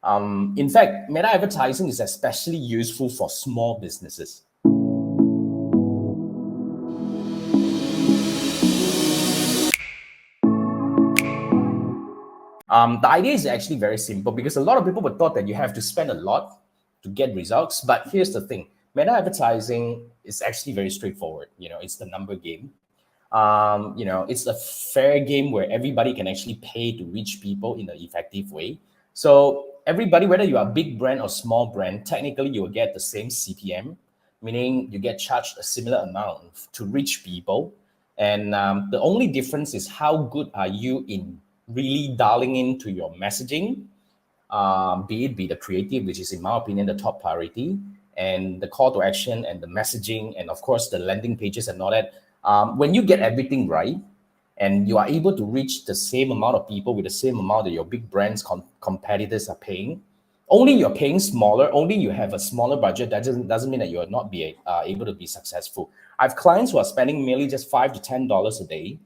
In fact, meta advertising is especially useful for small businesses. The idea is actually very simple because a lot of people were thought that you have to spend a lot to get results. But here's the thing, meta advertising is actually very straightforward. It's the number game. It's a fair game where everybody can actually pay to reach people in an effective way. So everybody, whether you are a big brand or small brand, technically you will get the same CPM, meaning you get charged a similar amount to reach people. And the only difference is how good are you in really dialing into your messaging, be the creative, which is in my opinion the top priority, and the call to action and the messaging, and of course the landing pages and all that. When you get everything right and you are able to reach the same amount of people with the same amount that your big brands competitors are paying, only you're paying smaller, only you have a smaller budget, that doesn't mean that you're not be able to be successful. I have clients who are spending merely just $5 to $10 a day,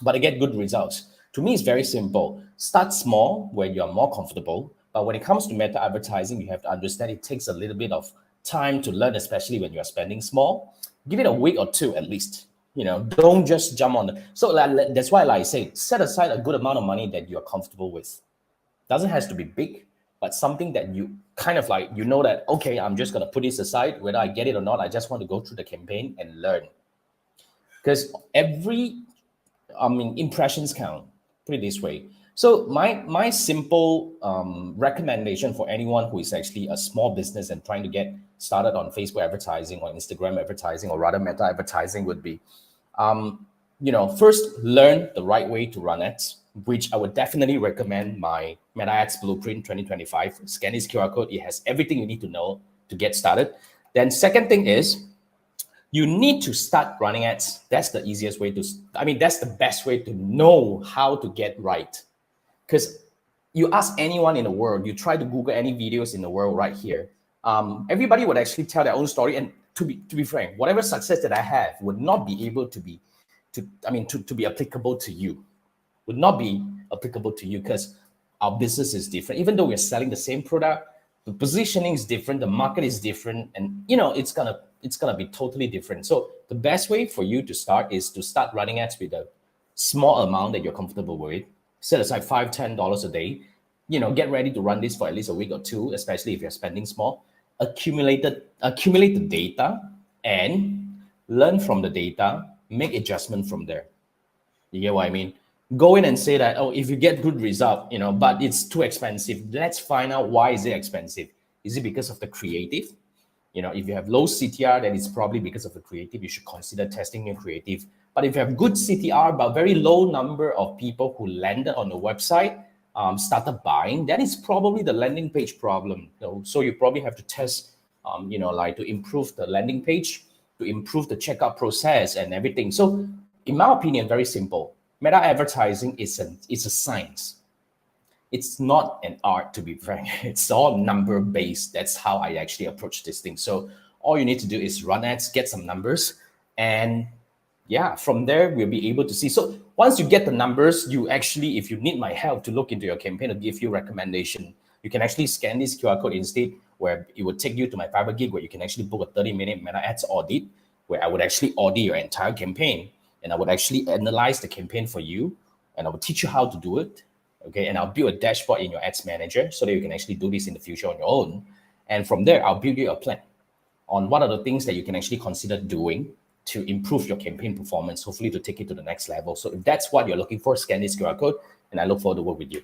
but they get good results. To me, it's very simple. Start small where you're more comfortable. But when it comes to meta advertising, you have to understand it takes a little bit of time to learn, especially when you're spending small. Give it a week or two at least. Don't just jump on it. So that's why, like I say, set aside a good amount of money that you're comfortable with. Doesn't have to be big, but something that you kind of like, that, okay, I'm just going to put this aside, whether I get it or not. I just want to go through the campaign and learn. Because impressions count, put it this way. So my simple recommendation for anyone who is actually a small business and trying to get started on Facebook advertising or Instagram advertising, or rather meta advertising, would be, first learn the right way to run ads, which I would definitely recommend my Meta Ads Blueprint 2025. Scan this QR code. It has everything you need to know to get started. Then second thing is, you need to start running ads. That's the easiest way that's the best way to know how to get right. Because you ask anyone in the world, you try to Google any videos in the world right here, everybody would actually tell their own story. And to be frank, whatever success that I have would not be able to be applicable to you. Would not be applicable to you because our business is different. Even though we're selling the same product, the positioning is different, the market is different, and it's gonna be totally different. So the best way for you to start is to start running ads with a small amount that you're comfortable with. Set aside $5, $10 a day. Get ready to run this for at least a week or two, especially if you're spending small. Accumulate the data and learn from the data, make adjustment from there. You get what I mean? Go in and say that, if you get good result, but it's too expensive. Let's find out why is it expensive. Is it because of the creative? If you have low CTR, then it's probably because of the creative. You should consider testing your creative. But if you have good CTR, but very low number of people who landed on the website, started buying, then it's probably the landing page problem. So you probably have to test, to improve the landing page, to improve the checkout process and everything. So in my opinion, very simple. Meta advertising is a science. It's not an art, to be frank. It's all number based. That's how I actually approach this thing. So all you need to do is run ads, get some numbers, and from there we'll be able to see. So once you get the numbers, you actually, if you need my help to look into your campaign or give you recommendation, you can actually scan this QR code instead, where it would take you to my Fiverr gig, where you can actually book a 30-minute Meta Ads audit, where I would actually audit your entire campaign, and I would actually analyze the campaign for you, and I would teach you how to do it. Okay, and I'll build a dashboard in your ads manager so that you can actually do this in the future on your own. And from there, I'll build you a plan on what are the things that you can actually consider doing to improve your campaign performance, hopefully to take it to the next level. So if that's what you're looking for, scan this QR code, and I look forward to work with you.